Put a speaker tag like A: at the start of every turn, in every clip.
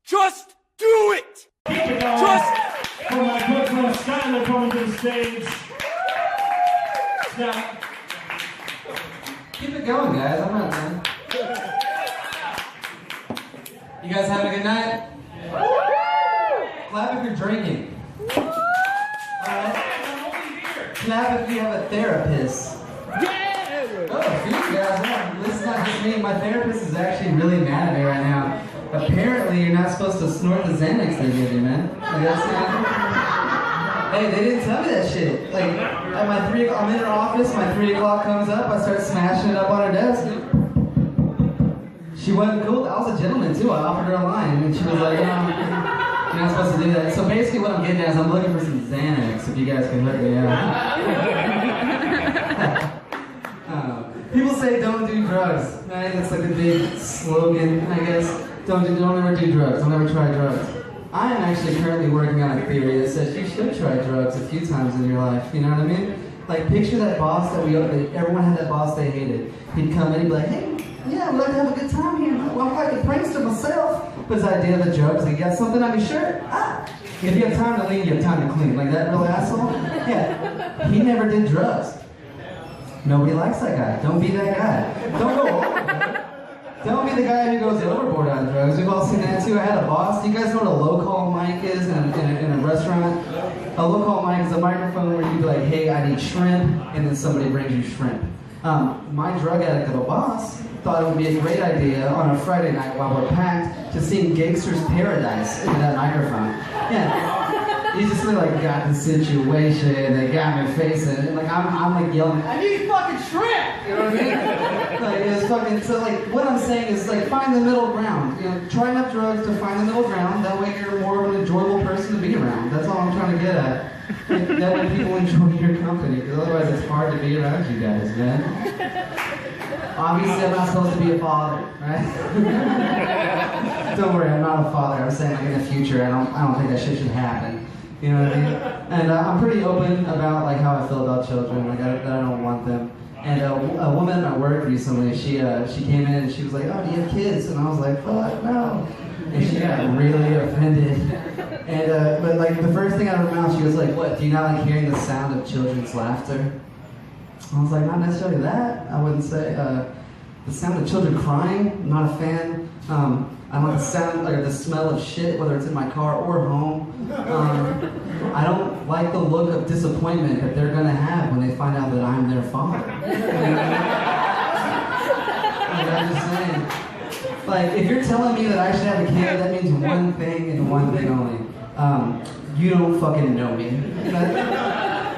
A: Just do it! Just...
B: For my good friend Skylar coming to the stage. Now,
C: keep it going, guys. I'm not done. You guys having a good night? Clap if you're drinking. Alright? Clap if you have a therapist. Oh, you guys, this is not just me. My therapist is actually really mad at me right now. Apparently, you're not supposed to snort the Xanax they give you, man. Like, that's not... Hey, they didn't tell me that shit. Like, at my 3 o'clock, I'm in her office, my 3 o'clock comes up, I start smashing it up on her desk. She wasn't cool. I was a gentleman, too. I offered her a line, and she was like, you're not supposed to do that. So basically what I'm getting at is I'm looking for some Xanax, if you guys can hook me up. People say don't do drugs, right? That's like a big slogan, I guess. Don't ever do drugs. Don't ever try drugs. I am actually currently working on a theory that says you should try drugs a few times in your life. You know what I mean? Like, picture that boss that everyone had that boss they hated. He'd come in and be like, hey, yeah, I'd like to have a good time here. Well, I'm like a prankster myself. But his idea of the joke is like, you got something on your shirt? Ah! If you have time to lean, you have time to clean. Like that real asshole? Yeah. He never did drugs. Nobody likes that guy. Don't be that guy. Don't go overboard. Don't be the guy who goes overboard on drugs. We've all seen that too. I had a boss. Do you guys know what a low-call mic is in a restaurant? A low-call mic is a microphone where you be like, hey, I need shrimp, and then somebody brings you shrimp. My drug addict of a boss thought it would be a great idea on a Friday night while we're packed to sing Gangster's Paradise into that microphone. Yeah. He's just really like, got the situation, they got me facing it. Like, I'm like yelling, I need fucking shrimp! You know what I mean? Like, it's fucking, so like, what I'm saying is like, find the middle ground. You know, try enough drugs to find the middle ground, that way you're more of an enjoyable person to be around. That's all I'm trying to get at. Like, that way people enjoy your company, because otherwise it's hard to be around you guys, man. Obviously, I'm not supposed to be a father, right? Don't worry, I'm not a father. I'm saying like in the future, I don't think that shit should happen. You know what I mean? And I'm pretty open about like how I feel about children, like that I don't want them. And a woman at my work recently, she came in and she was like, oh, do you have kids? And I was like, fuck, no. And she got really offended. And but like the first thing out of her mouth, she was like, what? Do you not like hearing the sound of children's laughter? I was like, not necessarily that. I wouldn't say the sound of children crying. I'm not a fan. I don't like the sound, like the smell of shit, whether it's in my car or home. I don't like the look of disappointment that they're gonna have when they find out that I'm their father. Like, I'm just saying. Like, if you're telling me that I should have a kid, that means one thing and one thing only. You don't fucking know me.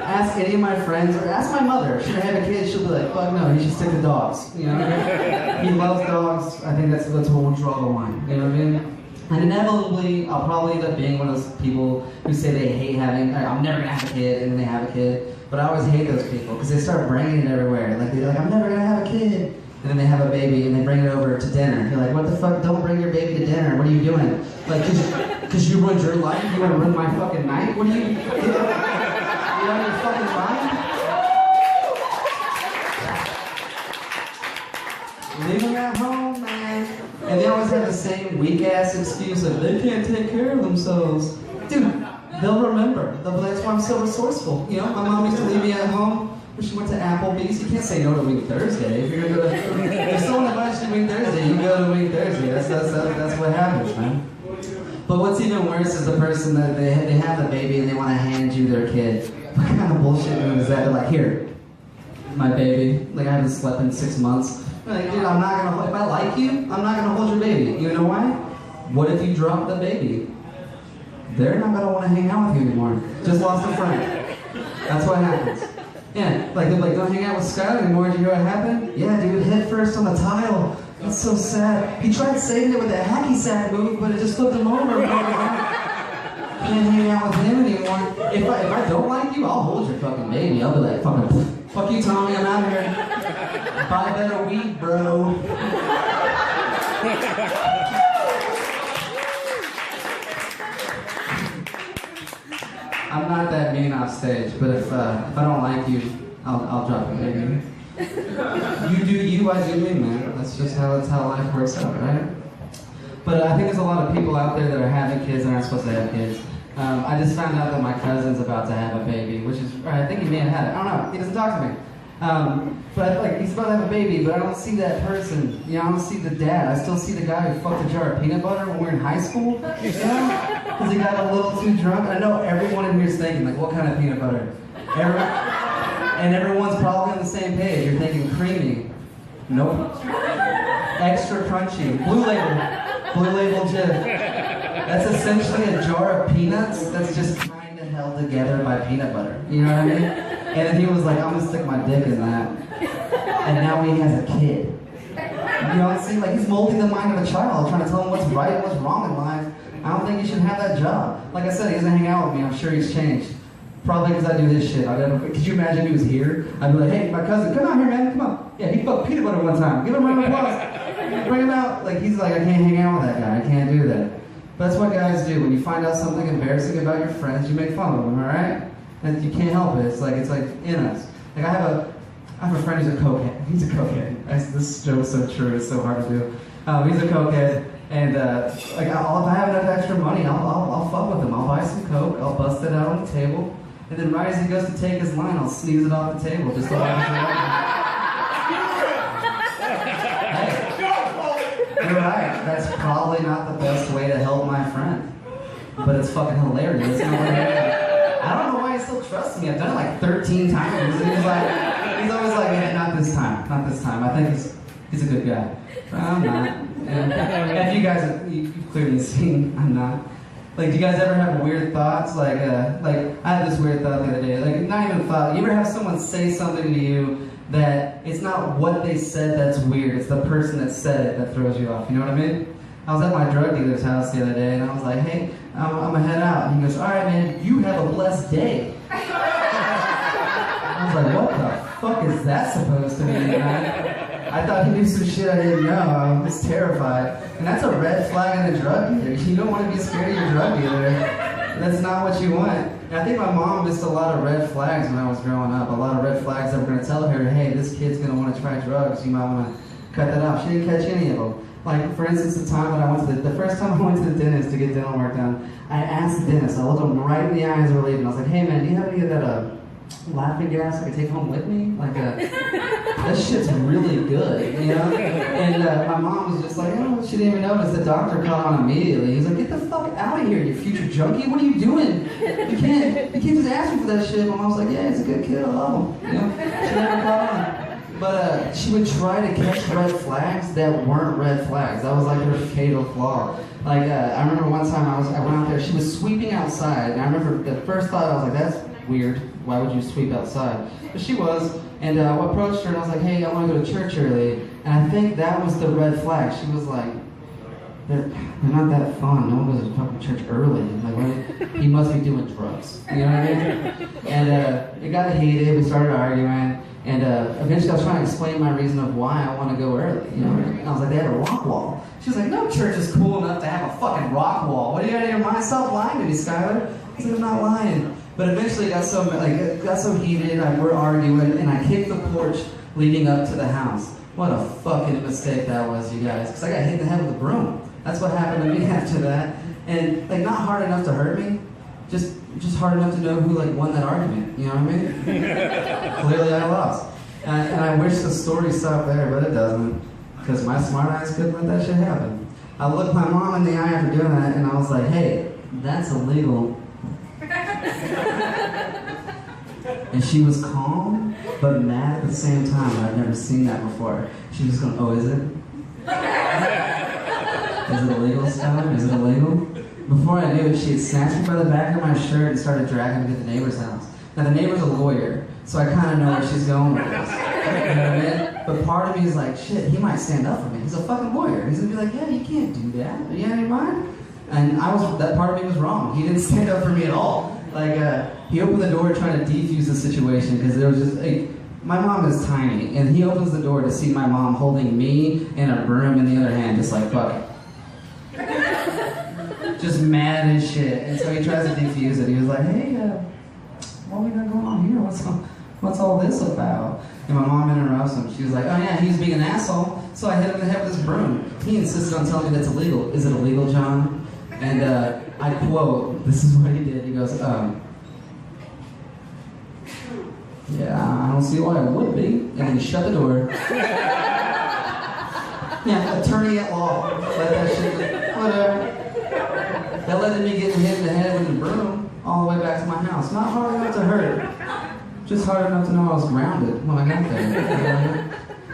C: Ask any of my friends, or ask my mother, should I have a kid? She'll be like, fuck no, he should stick to dogs. You know what I mean? He loves dogs. I think that's where we'll draw the line. You know what I mean? And inevitably, I'll probably end up being one of those people who say they hate having, I'm never gonna have a kid, and then they have a kid. But I always hate those people, because they start bringing it everywhere. Like, they're like, I'm never gonna have a kid. And then they have a baby, and they bring it over to dinner. You're like, what the fuck? Don't bring your baby to dinner. What are you doing? Like, because you ruined your life? You wanna ruin my fucking night? What are you out of your fucking mind? Leave them at home, man. And they always have the same weak-ass excuse of they can't take care of themselves. Dude, they'll remember. That's why I'm so resourceful. You know, my mom used to leave me at home when she went to Applebee's. You can't say no to Wing Thursday. If you're gonna go to, if someone invites you to Wing Thursday, you go to Wing Thursday. That's what happens, man. But what's even worse is the person that they have the baby and they want to hand you their kid. What kind of bullshit move is that? They're like, here, my baby. Like, I haven't slept in 6 months. Like, dude, I'm not gonna, if I like you, I'm not gonna hold your baby. You know why? What if you drop the baby? They're not gonna want to hang out with you anymore. Just lost a friend. That's what happens. Yeah, like, they're like, don't hang out with Skylar anymore. Did you hear what happened? Yeah, dude, head first on the tile. That's so sad. He tried saving it with a hacky sack move, but it just flipped him over. Can't hang out with him anymore. If I don't like you, I'll hold your fucking baby. I'll be like, fuck you, Tommy, I'm out here. Buy better weed, bro. I'm not that mean off stage, but if I don't like you, I'll drop a baby. You do you, I do me, man. That's how life works out, right? But I think there's a lot of people out there that are having kids and aren't supposed to have kids. I just found out that my cousin's about to have a baby, which is, I think he may have had it. I don't know. He doesn't talk to me. But like, he's about to have a baby, but I don't see that person. You know, I don't see the dad. I still see the guy who fucked a jar of peanut butter when we were in high school. You know? Because he got a little too drunk. I know everyone in here is thinking, like, what kind of peanut butter? And everyone's probably on the same page. You're thinking creamy. Nope. Extra crunchy. Blue Label. Blue Label Jif. That's essentially a jar of peanuts that's just kind of held together by peanut butter. You know what I mean? And then he was like, I'm gonna stick my dick in that. And now he has a kid. You know what I'm saying? Like, he's molding the mind of a child, trying to tell him what's right and what's wrong in life. I don't think he should have that job. Like I said, he doesn't hang out with me. I'm sure he's changed. Probably because I do this shit. Could you imagine he was here? I'd be like, hey, my cousin, come out here, man, come on. Yeah, he fucked peanut butter one time. Give him a round of applause. Bring him out. Like, he's like, I can't hang out with that guy. I can't do that. But that's what guys do. When you find out something embarrassing about your friends, you make fun of them, all right? And you can't help it. It's like in us. Like, I have a friend who's a cokehead. He's a cokehead. This joke's so true. It's so hard to do. He's a cokehead. And like, if I have enough extra money, I'll fuck with him. I'll buy some coke. I'll bust it out on the table. And then right as he goes to take his line, I'll sneeze it off the table just to laugh Hey, you're right. That's probably not the best way to help my friend. But it's fucking hilarious. I don't know why he still trusts me. I've done it like 13 times. And he's always like, yeah, not this time. Not this time. I think he's a good guy. But I'm not. And you guys, you've clearly seen I'm not. Like, do you guys ever have weird thoughts? Like I had this weird thought the other day. Like, not even a thought. You ever have someone say something to you that it's not what they said that's weird, it's the person that said it that throws you off, you know what I mean? I was at my drug dealer's house the other day, and I was like, hey, I'm gonna head out. And he goes, all right, man, you have a blessed day. I was like, what the fuck is that supposed to mean, man? I thought he knew some shit I didn't know. I was terrified. And that's a red flag in a drug dealer. You don't want to be scared of your drug dealer. That's not what you want. And I think my mom missed a lot of red flags when I was growing up. A lot of red flags that were going to tell her, hey, this kid's going to want to try drugs. You might want to cut that off. She didn't catch any of them. Like, for instance, the time when I went to the first time I went to the dentist to get dental work done, I asked the dentist, I looked him right in the eye as we're leaving. I was like, hey, man, do you have any of that laughing gas I could take home with me? Like, that shit's really good, you know? And my mom was just like, oh, she didn't even notice. The doctor caught on immediately. He's like, get the fuck out of here, you future junkie. What are you doing? You can't just ask me for that shit. My mom was like, yeah, he's a good kid, I love him. You know? She never caught on. But she would try to catch red flags that weren't red flags. That was like her fatal flaw. Like, I remember one time I went out there, she was sweeping outside, and I remember the first thought, I was like, that's weird. Why would you sweep outside? But she was, and I approached her and I was like, hey, I want to go to church early. And I think that was the red flag. She was like, they're not that fun. No one goes to fucking church early. Like, what? He must be doing drugs. You know what I mean? And it got heated. We started arguing. And eventually I was trying to explain my reason of why I want to go early. You know? And I was like, they had a rock wall. She was like, no church is cool enough to have a fucking rock wall. What do you got in your mind? Stop lying to me, Skylar. I said, I'm not lying. But eventually it got so heated, we're arguing, and I kicked the porch leading up to the house. What a fucking mistake that was, you guys. Because I got hit in the head with a broom. That's what happened to me after that. And like, not hard enough to hurt me, just hard enough to know who like won that argument. You know what I mean? Clearly I lost. And I wish the story stopped there, but it doesn't. Because my smart ass couldn't let that shit happen. I looked my mom in the eye after doing that, and I was like, hey, that's illegal. And she was calm, but mad at the same time. I've never seen that before. She was going, oh, is it? Is it illegal, Skylar? Is it illegal? Before I knew it, she had snatched me by the back of my shirt and started dragging me to the neighbor's house. Now, the neighbor's a lawyer, so I kind of know where she's going with this. You know what I mean? But part of me is like, shit, he might stand up for me. He's a fucking lawyer. He's going to be like, yeah, you can't do that. Are you out of your mind? And that part of me was wrong. He didn't stand up for me at all. Like, he opened the door trying to defuse the situation because there was just, like, my mom is tiny, and he opens the door to see my mom holding me and a broom in the other hand, just like, fuck it. Just mad as shit. And so he tries to defuse it. He was like, hey, what we got going on here? What's all this about? And my mom interrupts him. She was like, oh yeah, he was being an asshole, So I hit him in the head with this broom. He insisted on telling me that's illegal. Is it illegal, John? And I quote, this is what he did. He goes, yeah, I don't see why it would be. And then he shut the door. Yeah, attorney at law. Let that shit, whatever. That led to me getting hit in the head with the broom all the way back to my house. Not hard enough to hurt. Just hard enough to know I was grounded when I got there. You know?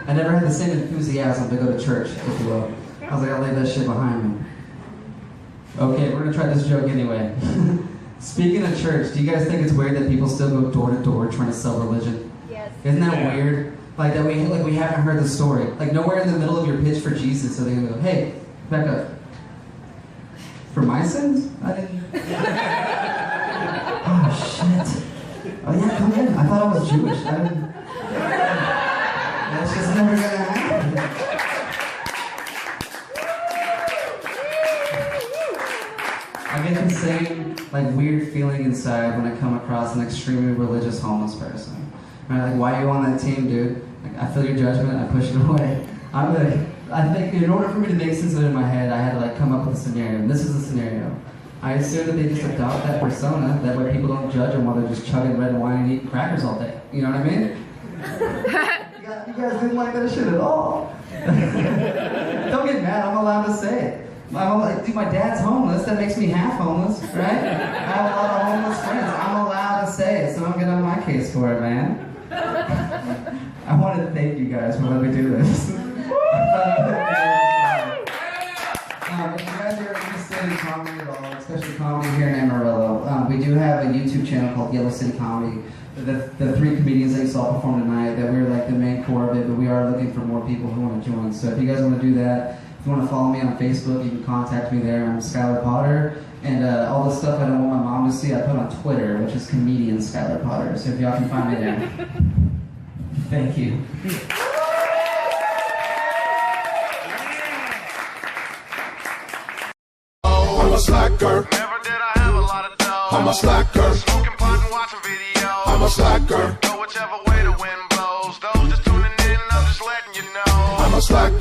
C: I never had the same enthusiasm to go to church, if you will. I was like, I'll leave that shit behind me. Okay, we're gonna try this joke anyway. Speaking of church, do you guys think it's weird that people still go door to door trying to sell religion?
D: Yes.
C: Isn't that weird? Like that we haven't heard the story. Like nowhere in the middle of your pitch for Jesus, so they're gonna go, hey, back up. For my sins? I didn't. Oh shit. Oh yeah, come in. I thought I was Jewish. I didn't. That's just never gonna happen. I get the same like weird feeling inside when I come across an extremely religious homeless person. Right? Like, why are you on that team, dude? Like, I feel your judgment. I push it away. I think in order for me to make sense of it in my head, I had to like come up with a scenario. And this is the scenario. I assume that they just adopt that persona. That way people don't judge them while they're just chugging red wine and eating crackers all day. You know what I mean? You guys didn't like that shit at all. Don't get mad. I'm allowed to say it. I'm like, dude, my dad's homeless. That makes me half homeless, right? I have a lot of homeless friends. I'm allowed to say it, so I'm getting on my case for it, man. I want to thank you guys for letting me do this. If you guys are interested in comedy at all, especially comedy here in Amarillo, we do have a YouTube channel called Yellow City Comedy. The three comedians that you saw perform tonight, that we're like the main core of it, but we are looking for more people who want to join. So if you guys want to do that, if you want to follow me on Facebook, you can contact me there. I'm Skylar Potter. And all the stuff I don't want my mom to see, I put on Twitter, which is comedian Skylar Potter. So if y'all can find me there. Thank you.
E: I'm a slacker.
F: Never did I have a lot of dough.
E: I'm a slacker.
F: Smoking pot and watching videos.
E: I'm a slacker.
F: Go whichever way the wind blows. Those just tuning in, I'm just letting you know.
E: I'm a slacker.